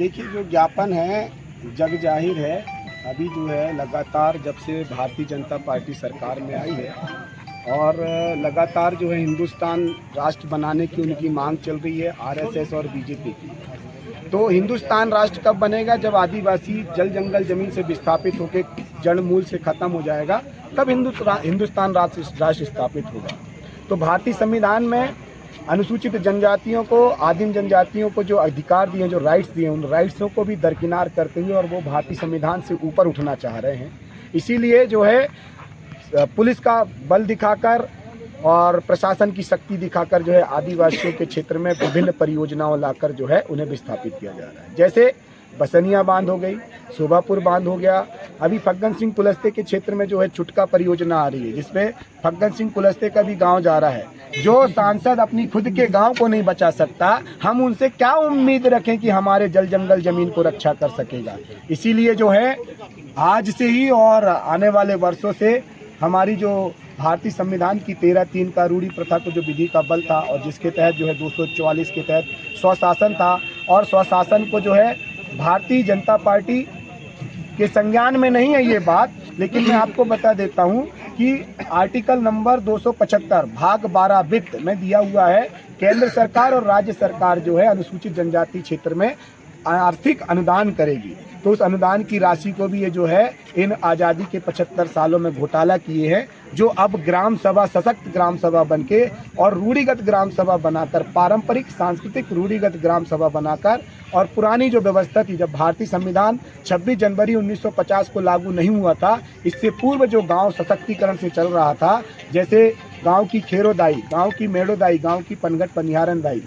देखिए, जो ज्ञापन है जग जाहिर है। अभी जो है लगातार जब से भारतीय जनता पार्टी सरकार में आई है और लगातार जो है हिंदुस्तान राष्ट्र बनाने की उनकी मांग चल रही है, आरएसएस और बीजेपी की। तो हिंदुस्तान राष्ट्र कब बनेगा? जब आदिवासी जल जंगल जमीन से विस्थापित होकर जड़ मूल से खत्म हो जाएगा, तब हिंदुस्तान राष्ट्र स्थापित होगा। तो भारतीय संविधान में अनुसूचित जनजातियों को, आदिम जनजातियों को जो अधिकार दिए, जो राइट्स दिए, उन राइट्सों को भी दरकिनार करते हुए और वो भारतीय संविधान से ऊपर उठना चाह रहे हैं। इसीलिए जो है पुलिस का बल दिखाकर और प्रशासन की शक्ति दिखाकर जो है आदिवासियों के क्षेत्र में विभिन्न परियोजनाओं लाकर जो है उन्हें विस्थापित किया जा रहा है। जैसे बसनिया बांध हो गई, शोभापुर बांध हो गया। अभी फग्गन सिंह कुलस्ते के क्षेत्र में जो है छुटका परियोजना आ रही है, जिसमें फग्गन सिंह कुलस्ते का भी गांव जा रहा है। जो सांसद अपनी खुद के गांव को नहीं बचा सकता, हम उनसे क्या उम्मीद रखें कि हमारे जल जंगल जमीन को रक्षा कर सकेगा। इसीलिए जो है आज से ही और आने वाले वर्षों से हमारी जो भारतीय संविधान की 13(3) का रूढ़ी प्रथा को जो विधि का बल था और जिसके तहत जो है 244 के तहत स्वशासन था, और स्वशासन को जो है भारतीय जनता पार्टी के संज्ञान में नहीं है ये बात, लेकिन मैं आपको बता देता हूँ कि आर्टिकल नंबर 275 भाग 12 वित्त में दिया हुआ है, केंद्र सरकार और राज्य सरकार जो है अनुसूचित जनजाति क्षेत्र में आर्थिक अनुदान करेगी। तो उस अनुदान की राशि को भी ये जो है इन आज़ादी के 75 सालों में घोटाला किए हैं, जो अब ग्राम सभा, सशक्त ग्राम सभा बनके और रूढ़िगत ग्राम सभा बनाकर, पारंपरिक सांस्कृतिक रूढ़िगत ग्राम सभा बनाकर, और पुरानी जो व्यवस्था थी, जब भारतीय संविधान 26 जनवरी 1950 को लागू नहीं हुआ था, इससे पूर्व जो गांव सशक्तिकरण से चल रहा था, जैसे गांव की खेरोदाई, गांव की मेड़ोदाई, गांव की पनघट पनिहारन दाई,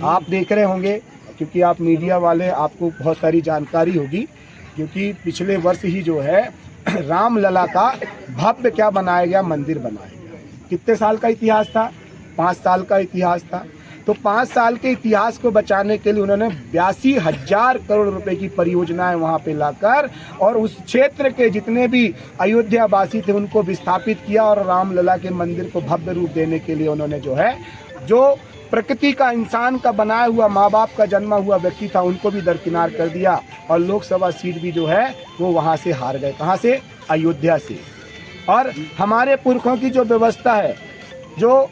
आप देख रहे होंगे क्योंकि आप मीडिया वाले, आपको बहुत सारी जानकारी होगी, क्योंकि पिछले वर्ष ही जो है रामलला का भव्य क्या बनाया गया, मंदिर बनाया गया। कितने साल का इतिहास था? 5 साल का इतिहास था। तो 5 साल के इतिहास को बचाने के लिए उन्होंने 82,000 करोड़ रुपए की परियोजनाएं वहां पे लाकर और उस क्षेत्र के जितने भी अयोध्या वासी थे उनको विस्थापित किया, और रामलला के मंदिर को भव्य रूप देने के लिए उन्होंने जो है, जो प्रकृति का, इंसान का बनाया हुआ, माँ बाप का जन्मा हुआ व्यक्ति था, उनको भी दरकिनार कर दिया, और लोकसभा सीट भी जो है वो वहाँ से हार गए। कहाँ से? अयोध्या से। और हमारे पुरखों की जो व्यवस्था है, जो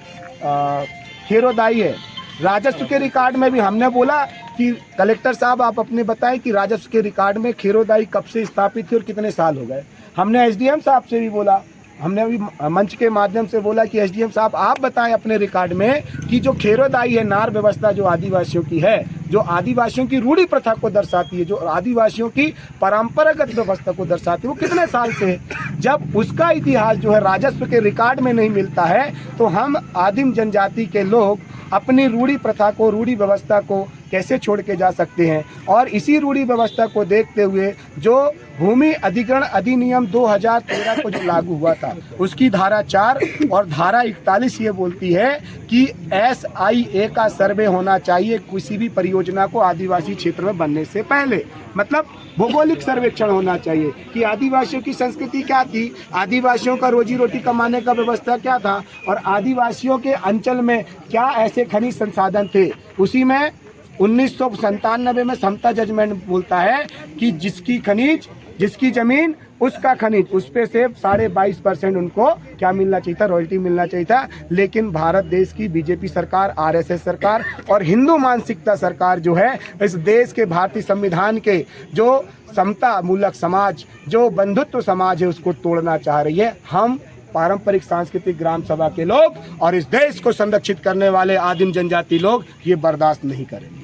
खेरोदाई है, राजस्व के रिकॉर्ड में भी हमने बोला कि कलेक्टर साहब आप अपने बताएं कि राजस्व के रिकॉर्ड में खेरोदाई कब से स्थापित थी और कितने साल हो गए। हमने एसडीएम साहब से भी बोला, हमने भी मंच के माध्यम से बोला कि एसडीएम साहब आप बताएं अपने रिकॉर्ड में कि जो खेरोदाई है, नार व्यवस्था जो आदिवासियों की है, जो आदिवासियों की रूढ़ी प्रथा को दर्शाती है, जो आदिवासियों की परंपरागत व्यवस्था को दर्शाती है, वो कितने साल से है। जब उसका इतिहास जो है राजस्व के रिकॉर्ड में नहीं मिलता है, तो हम आदिम जनजाति के लोग अपनी रूढ़ी प्रथा को, रूढ़ी व्यवस्था को कैसे छोड़ के जा सकते हैं। और इसी रूढ़ी व्यवस्था को देखते हुए जो भूमि अधिग्रहण अधिनियम 2013 को जो लागू हुआ था, उसकी धारा 4 और धारा 41 ये बोलती है कि SIA का सर्वे होना चाहिए किसी भी परियोजना को आदिवासी क्षेत्र में बनने से पहले। मतलब भौगोलिक सर्वेक्षण होना चाहिए कि आदिवासियों की संस्कृति क्या थी, आदिवासियों का रोजी रोटी कमाने का व्यवस्था क्या था, और आदिवासियों के अंचल में क्या ऐसे खनिज संसाधन थे। उसी में 1997 में समता जजमेंट बोलता है कि जिसकी खनिज, जिसकी जमीन उसका खनिज, उस पे से 22.5% उनको क्या मिलना चाहिए था, रॉयल्टी मिलना चाहिए था। लेकिन भारत देश की बीजेपी सरकार, आरएसएस सरकार और हिंदू मानसिकता सरकार जो है, इस देश के भारतीय संविधान के जो समता मूलक समाज, जो बंधुत्व समाज है, उसको तोड़ना चाह रही है। हम पारंपरिक सांस्कृतिक ग्राम सभा के लोग और इस देश को संरक्षित करने वाले आदिम जनजाति लोग ये बर्दाश्त नहीं करेंगे।